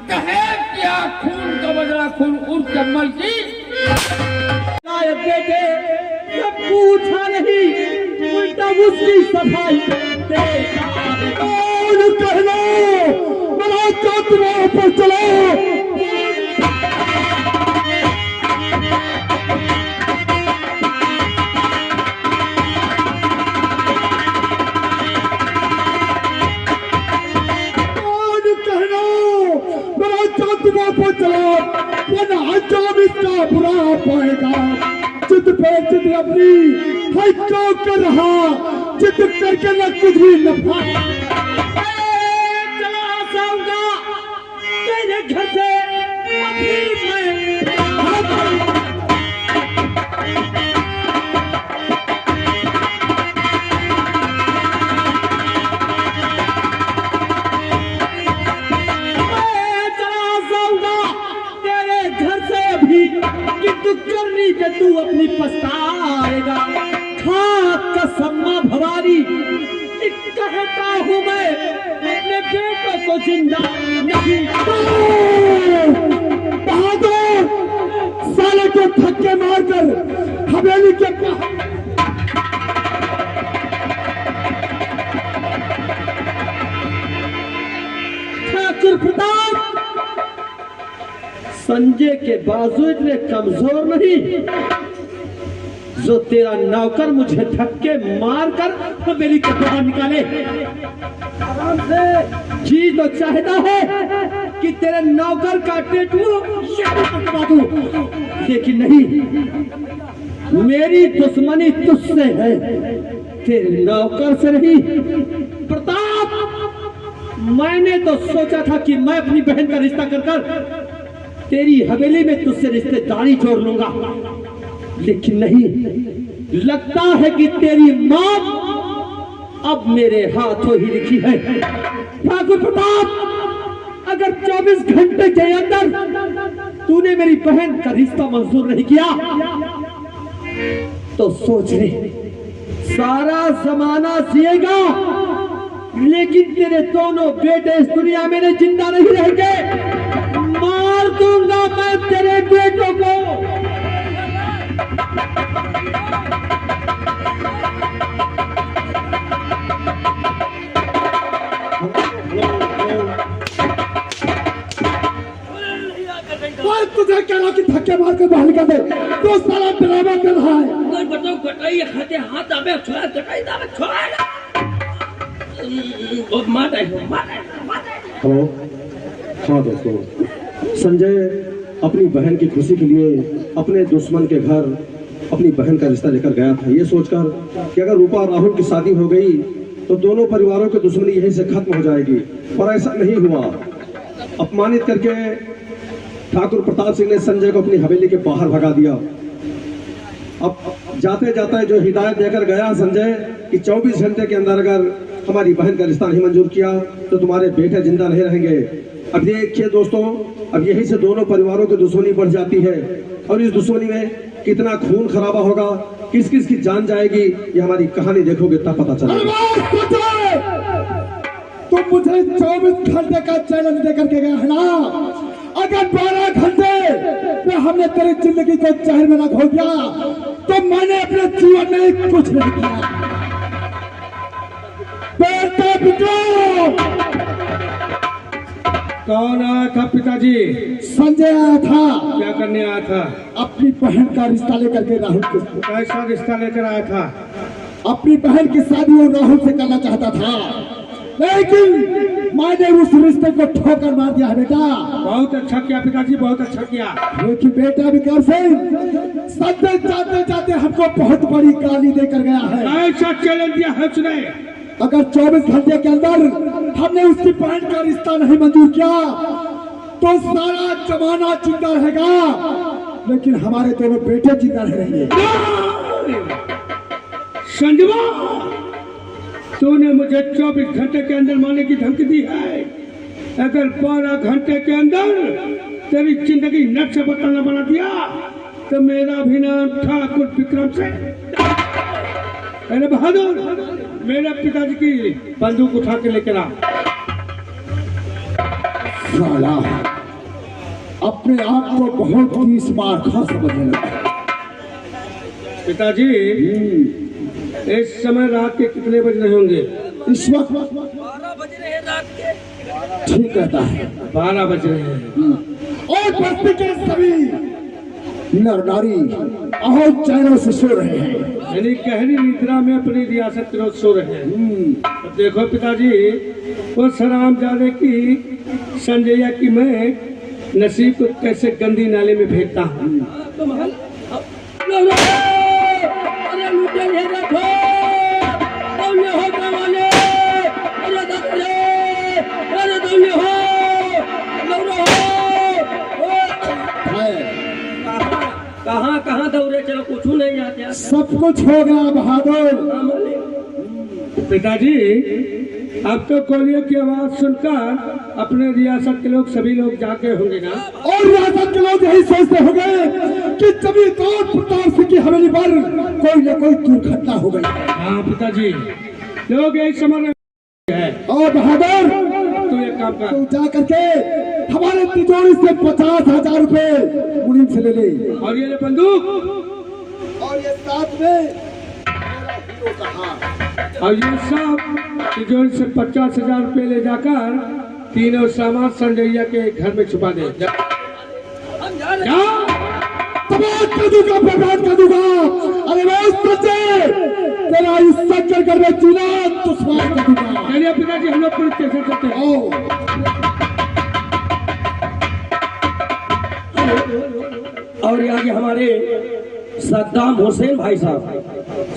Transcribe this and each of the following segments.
कहे क्या खून का बदला खून उर्फ जम्मल की बेटे पूछा नहीं उल्टा उसकी सफाई और कह लो बड़ा चौथरों पर चलो बुरा पाएगा चित पे चित अपनी है क्यों कर रहा चित करके न कुछ भी न चला जाऊंगा तेरे घर से तू अपनी पछताएगा खाक कसम भवानी कहता हूँ मैं अपने बेटों को जिंदा नहीं बहादुर साले को धक्के मारकर हवेली के ठाकुर प्रताप संजय के बाजू इतने कमजोर नहीं जो तेरा नौकर मुझे धक्के मारकर हवेली के बाहर निकाले। आराम से जी तो चाहता है कि तेरे नौकर का टेटू कटवा दूं, लेकिन नहीं, मेरी दुश्मनी तुझसे है, तेरे नौकर से नहीं। प्रताप, मैंने तो सोचा था कि मैं अपनी बहन का रिश्ता कर तेरी हवेली में तुझसे रिश्तेदारी जोड़ लूंगा, लेकिन नहीं, लगता है कि तेरी मौत अब मेरे हाथों ही लिखी है। ठाकुर प्रताप, अगर 24 घंटे के अंदर तूने मेरी बहन का रिश्ता मंजूर नहीं किया तो सोच ले, सारा जमाना जिएगा लेकिन तेरे दोनों बेटे इस दुनिया में जिंदा नहीं रहेंगे। मार दूंगा मैं तेरे बेटों को। तुझे कह रहा कि धक्के मार कर बाहर कर दे, तो साला ड्रामा कर रहा है। बताओ कटाई खाते हाथ आवे छोड़ा कटाई दावे छोड़ेगा। हेलो, हाँ दोस्तों, संजय अपनी बहन की खुशी के लिए अपने दुश्मन के घर अपनी बहन का रिश्ता लेकर गया था, ये सोचकर कि अगर रूपा और राहुल की शादी हो गई तो दोनों परिवारों की दुश्मनी यहीं से खत्म हो जाएगी, पर ऐसा नहीं हुआ। अपमानित करके ठाकुर प्रताप सिंह ने संजय को अपनी हवेली के बाहर भगा दिया। अब जाते जाते जो हिदायत देकर गया संजय कि 24 घंटे के अंदर अगर हमारी बहन का रिश्ता नहीं मंजूर किया तो तुम्हारे बेटे जिंदा नहीं रहेंगे। अब देखिए दोस्तों, अब यही से दोनों परिवारों की दुश्मनी बढ़ जाती है और इस दुश्मनी में कितना खून खराबा होगा, किस किस की जान जाएगी, ये हमारी कहानी देखोगे तब पता चलेगा। तुम मुझे 24 घंटे का चैलेंज देकर के गया है ना, अगर 12 घंटे में हमने तेरी जिंदगी को जहर में न घोल दिया तो मैंने अपने जीवन में कुछ नहीं किया। बेटा बेटा कौन आया था पिताजी? संजय आया था। क्या करने आया था? अपनी बहन का रिश्ता लेकर के राहुल के। कैसा रिश्ता लेकर आया था? अपनी बहन की शादी वो राहुल से करना चाहता था, लेकिन मैंने उस रिश्ते को ठोकर मार दिया है बेटा। बहुत अच्छा किया पिताजी, बहुत अच्छा किया। लेकिन बेटा विक्रम सिंह, संजय जाते जाते हमको बहुत बड़ी गाली देकर गया है। ऐसा चैलेंज दिया है उसने, अगर 24 घंटे के अंदर हमने उसकी बहन का रिश्ता नहीं मंजूर किया तो सारा जमाना जिंदा रहेगा, लेकिन हमारे दोनों बेटे जिंदा रहेंगे। संजवा, तूने मुझे 24 घंटे के अंदर मारने की धमकी दी है। अगर 12 घंटे के अंदर तेरी जिंदगी नट से बदलना बना दिया तो मेरा भी नाम ठाकुर विक्रम सिंह। अरे बहादुर, मेरे पिताजी की बंदूक उठा के लेकर आ। साला अपने आप को बहुत ही स्मार्ट समझने लगा। पिताजी इस समय रात के कितने बज रहे होंगे? इस वक्त 12 बज रहे हैं रात के। ठीक रहता है। 12 बज रहे हैं। और बस्ती के सभी नर नारी बहुत चैनों से सो रहे हैं। यानी गहरी निद्रा में अपनी रियासत के लोग सो रहे हैं। अब देखो पिताजी, वो सलाम जाने की संजय की मैं नसीब को कैसे गंदी नाले में फेंकता हूँ। अरे लुटे ये देखो, दौड़े हो जवाने, अरे दौड़े, अरे दौड़े हो, दौड़े हो। कहाँ कहाँ दौड़े, चलो कुछ नहीं जाते। सब कुछ हो गया बहादुर। पिताजी अब तो कोलियों की आवाज सुनकर अपने रियासत के लोग सभी लोग जागे होंगे ना? और रियासत के लोग यही सोचते होंगे कि जमींदार प्रताप सिंह की हवेली पर कोई न कोई दुर्घटना हो गई। हाँ पिताजी, लोग यही समझ रहे हैं। और बहादुर तू एक काम कर, तू जा करके हमारे तिजोरी से 50,000 रुपए मुनीम से ले ले। और ये ले बंदूक, और ये साथ में मेरा हीरो का हार। और ये सब तिजोरी से 50,000 रुपए ले जाकर तीनों सामान संजैया के घर में छुपा दे। जा, जा। बर्बाद कर दूंगा, बर्बाद कर दूंगा। अरे मैं सच्चे तेरा इस सच्चे घर में जीना दुश्मन कर दूंगा। चलिए पिताजी, हम लोग पुलिस स्टेशन चलते हैं। और ये आगे हमारे सद्दाम हुसैन भाई साहब,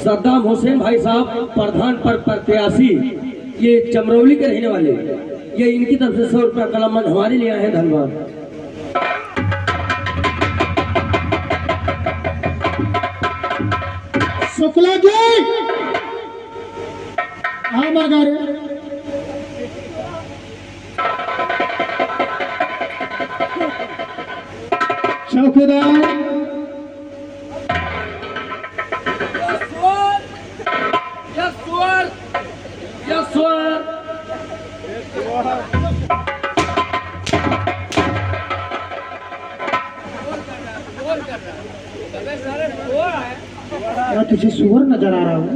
सद्दाम हुसैन भाई साहब प्रधान पर प्रत्याशी, ये चमरौली के रहने वाले, ये इनकी तरफ से 100 रुपया कलमन हमारे लिए आए हैं। धन्यवाद। शुक्ला जी, हाँ मरगारे चौकीदार, क्या तुझे सुअर नजर आ रहा हूँ?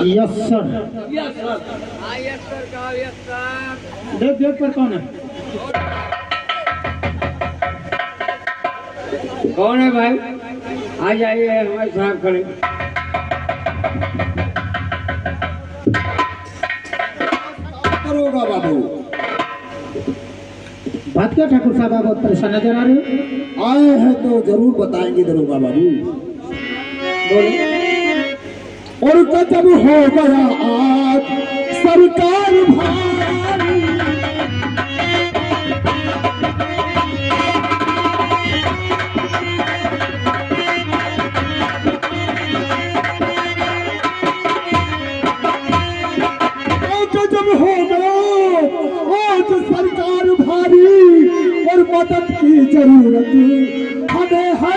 Yes sir. देख देख पर कौन है? कौन है भाई? आ जाइए, हमारे साहब खड़े। दरोगा बाबू, बात क्या ठाकुर साहब, आप बहुत परेशान नजर आ रहे हो? आए हैं तो जरूर बताएंगे दरोगा बाबू। बोलो। और जब हो गया आज सरकार भारी, जब हो गया आज सरकार भारी और मदद की जरूरत हमें है।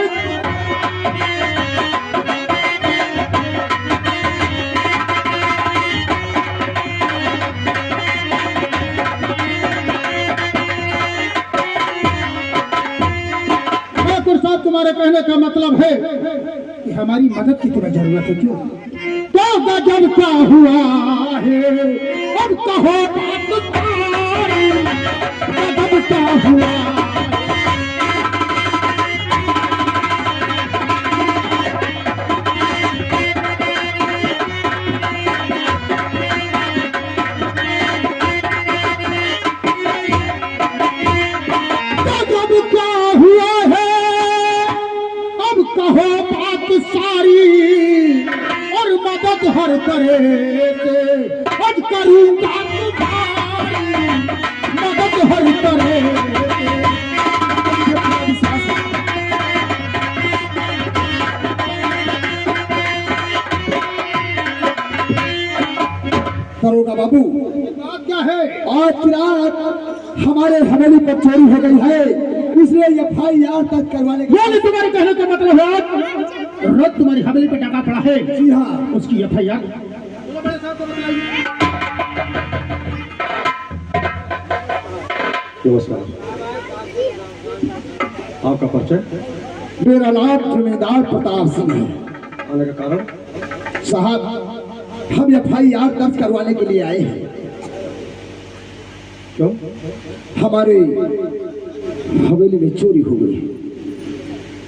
ठाकुर साहब, तुम्हारे कहने का मतलब है कि हमारी मदद की तुम्हें जरूरत है, क्यों? तो गजब क्या हुआ है, अब कहो पाकिस्तानी, गजब क्या हुआ। गजब क्या हुआ है, अब कहो पाकिस्तानी, और मदद हर तरह से आज करूंगा तुम्हारी, मदद हर तरह से। दरोगा बाबू, बात क्या है? आज की रात हमारे हवेली पर चोरी हो गई है, इसलिए FIR तक करवाने के। यानी तुम्हारे कहने का मतलब है रोज तुम्हारी हवेली पे डाका पड़ा है? जी हाँ, उसकी FIR। नमस्कार। आपका परिचय? मेरा नाम जमींदार प्रताप सिंह है। आने का कारण? साहब, हम FIR दर्ज करवाने के लिए आए हैं। क्यों? हमारे हवेली में चोरी हो गई।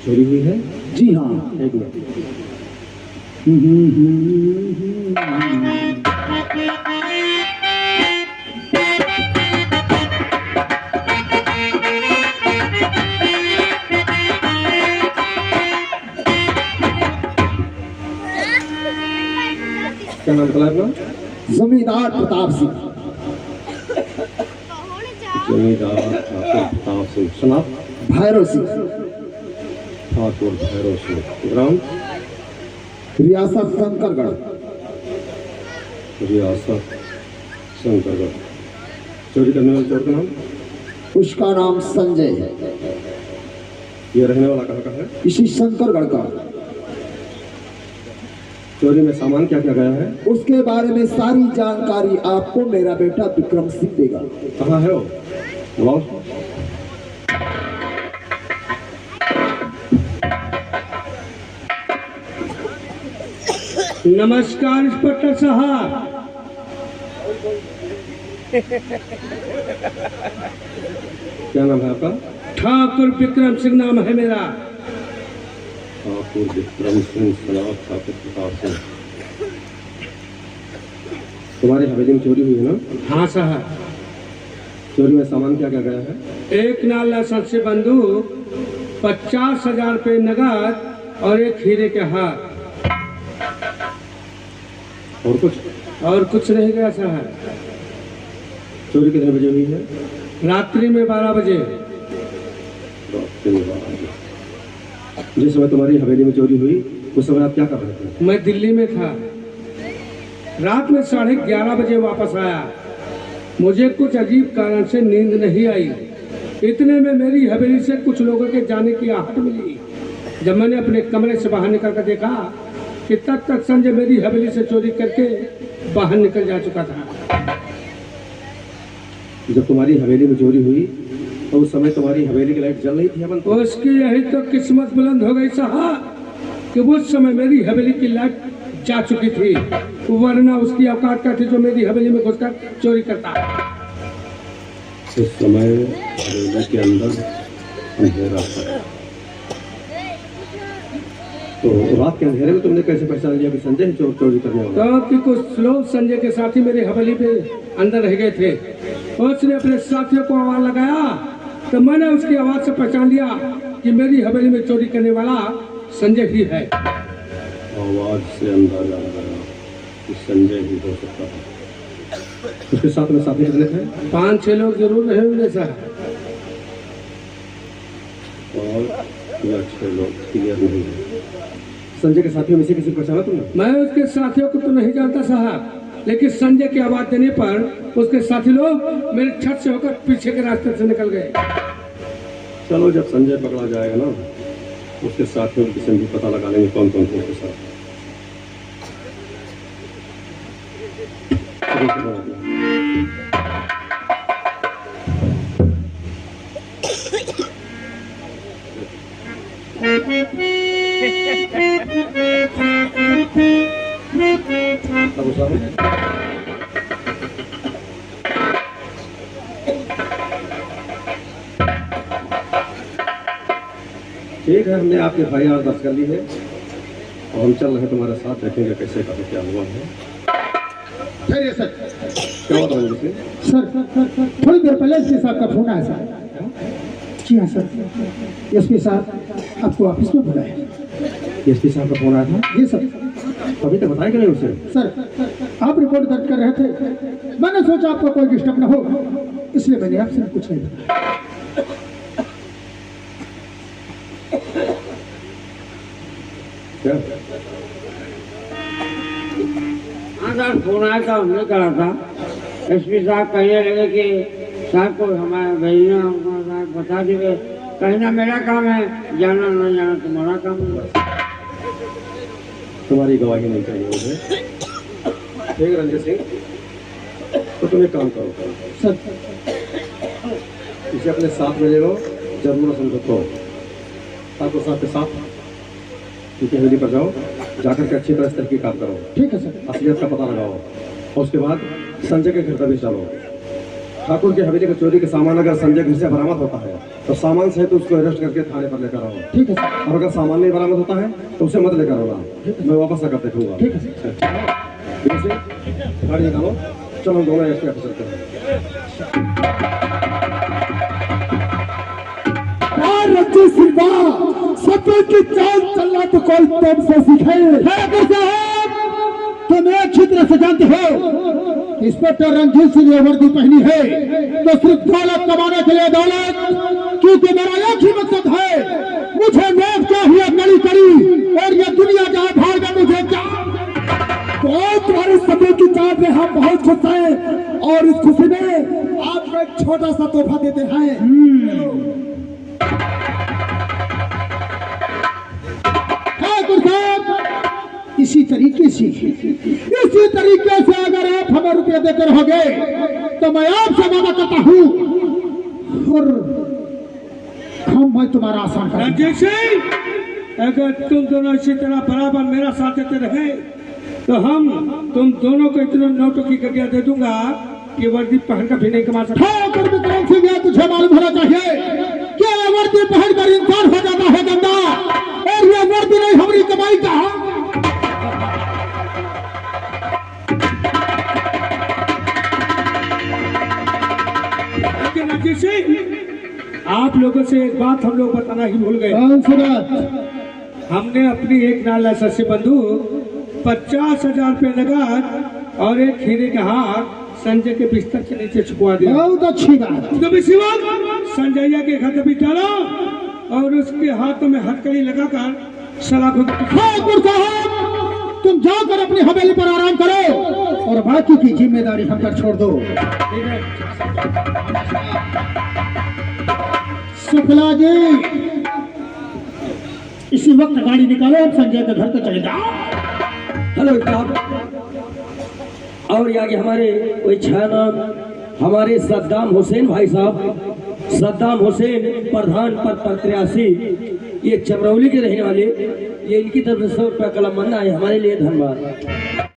चोरी हुई है? जी हाँ। एक मिनट। क्या नाम बताया अपना? जमींदार प्रताप सिंह। जमींदार प्रताप सिंह। सनात? भैरव सिंह। ठाकुर भैरव सिंह। ग्राम? रियासत शंकरगढ़। रियासत शंकरगढ़। चोरी करने वाले चोर का नाम? उसका नाम संजय है। ये रहने वाला कहाँ का है? इसी शंकरगढ़ का। चोरी में सामान क्या क्या गया है? उसके बारे में सारी जानकारी आपको मेरा बेटा विक्रम सिंह देगा। कहाँ है वो? बुलाओ। नमस्कार इंस्पेक्टर साहब। क्या नाम है आपका? ठाकुर विक्रम सिंह नाम है मेरा। ठाकुर विक्रम सिंह। सनात ठाकुर प्रताप सिंह। तुम्हारी हवेली में चोरी हुई है ना? हाँ साहब। चोरी में सामान क्या क्या गया है? एक नाल लाइसेंसी बंदूक, 50,000 रुपये नगद और एक हीरे के हार। और कुछ? और कुछ नहीं गया साहब। चोरी कितने बजे हुई है? रात्रि में 12 बजे। रात्रि में 12 बजे। जिस समय तुम्हारी हवेली में चोरी हुई उस समय आप क्या कर रहे थे? मैं दिल्ली में था। रात में 11:30 बजे वापस आया। मुझे कुछ अजीब कारण से नींद नहीं आई। इतने में मेरी हवेली से कुछ लोगों के जाने की आहट मिली। जब मैंने अपने कमरे से बाहर निकल कर देखा कि तब तक संजय मेरी हवेली से चोरी करके बाहर निकल जा चुका था। जब तुम्हारी हवेली में चोरी हुई तो उस समय तुम्हारी हवेली की लाइट जल रही थी या बंद? उसकी यही तो किस्मत बुलंद हो गई साहब कि उस समय मेरी हवेली की लाइट जा चुकी थी, वरना उसकी औकात का थी जो मेरी हवेली में घुसकर चोरी करता। उस समय हवेली के अंदर अंधेरा था। तो रात के अंधेरे में तुमने कैसे पहचान लिया कि संजय चोरी करने वाला? तो कि कुछ लोग संजय के साथी मेरे हवेली पे अंदर रह गए थे। उसने अपने साथियों को आवाज लगाया तो मैंने उसकी आवाज से पहचान लिया कि मेरी हवेली में चोरी करने वाला संजय ही है। आवाज से अंदाजा लगाया कि संजय ही हो सकता है। उसके साथ में साथी कितने थे? 5-6 लोग जरूर रहे होंगे साहब। और 6 लोग क्लियर नहीं है। संजय के साथियों में से किसी को पहचाना तुमने? मैं उसके साथियों को तो नहीं जानता साहब, लेकिन संजय की आवाज देने पर उसके साथी लोग मेरे छत से होकर पीछे के रास्ते से निकल गए। चलो जब संजय पकड़ा जाएगा ना उसके साथियों की संधि पता लगा लेंगे कौन कौन थे उसके साथ। अब उस ठीक है, हमने आपकी FIR दर्ज कर ली है और हम चल रहे हैं तुम्हारे साथ, देखेंगे कैसे का क्या हुआ है। खैर सर। क्या बात है जिसमें? सर थोड़ी देर पहले एसपी साहब का फोन आया सर। जी हाँ सर, एसपी साहब आपको ऑफिस में बुलाया। एसपी साहब का फोन आया था? जी सर। अभी तक बताया कि नहीं उसे? सर आप रिपोर्ट दर्ज कर रहे थे, मैंने सोचा आपको कोई डिस्टर्ब न हो, इसलिए मैंने आपसे कुछ नहीं बताया। क्या? हाँ सर, फोन आया था, हमने करा था। एसपी साहब कहने लगे कि साहब को हमारे भेजना साहब बता दीजिए। कहना मेरा काम है, जाना ना जाना तुम्हारा काम है। तुम्हारी गवाही नहीं चाहिए मुझे। ठीक है रंजित सिंह, तो तुम एक काम करो सर इसे अपने साथ में ले लो, जरूर समझो तो ठाकुर साहब के साथ उनकी हवेली पर जाओ, जाकर के अच्छी तरह से तहकीकात करो, ठीक है सर। असलियत का पता लगाओ और उसके बाद संजय के घर तभी चलो। ठाकुर की हवेली का चोरी का सामान अगर संजय घर से बरामद होता है तो सामान सहित तो उसको अरेस्ट करके थाने पर लेकर आओ। ठीक है सर। और अगर सामान नहीं बरामद होता है तो उसे मत लेकर आना, मैं वापस आकर देखूंगा। ठीक है सर। गाड़ी निकालो, चलो दोनों एसपी ऑफिसर के हैं। रज्जू सिल्वा सत्य की चाल चलना तो कोई तुमसे सीखे। तुम एक अच्छी तरह से जानते हो इंस्पेक्टर रंजीत सिंह ने वर्दी पहनी है तो सिर्फ दौलत कमाने के लिए दौलत, क्योंकि मेरा एक ही मकसद है, मुझे नौक चाहिए कड़ी कड़ी और ये दुनिया जहाँ भाड़ में मुझे क्या। तो तुम्हारे समय की चाल में हम बहुत खुश हैं और इस खुशी में आपको एक छोटा सा तोहफा देते हैं। इसी तरीके से अगर आप हमें रुपये देकर रहोगे तो मैं आपसे वादा करता हूँ और मैं तुम्हारा आसान करूंगा। रंजीत सिंह, अगर तुम दोनों इसी तरह बराबर मेरा साथ देते रहे तो हम तुम दोनों को इतने नोटों की गड्डियां दे दूंगा कि वर्दी पहन कर भी नहीं कमा सकता। ठाकुर विक्रम सिंह, यह तुझे मालूम होना चाहिए कि ये वर्दी पहन कर इंसान हो जाता है गंदा, और ये वर्दी नहीं हमारी कमाई का। लेकिन रंजीत सिंह, आप लोगों से एक बात हम लोग बताना ही भूल गए। कौन सी बात? हमने अपनी एक नाला सस्सी बंदूक 50,000 रुपये नगद और एक हीरे का हार संजय के बिस्तर के नीचे छुपवा दिया। बहुत अच्छी बात। तो सिवा संजय के घर भी डाला और उसके हाथों में हथकड़ी लगाकर सलाखों ठाकुर साहब, तुम जाकर अपनी हवेली पर आराम करो और बाकी की जिम्मेदारी हम पर छोड़ दो। शुक्ला जी, इसी वक्त गाड़ी निकालो, हम संजय के घर पे चले जाओ। हेलो साहब, और आगे हमारे कोई छाना हमारे सद्दाम हुसैन भाई साहब, सद्दाम हुसैन प्रधान पर प्रत्याशी, ये चमरौली के रहने वाले, ये इनकी तरफ से 100 रुपया कलम मन्ना है, हमारे लिए धन्यवाद।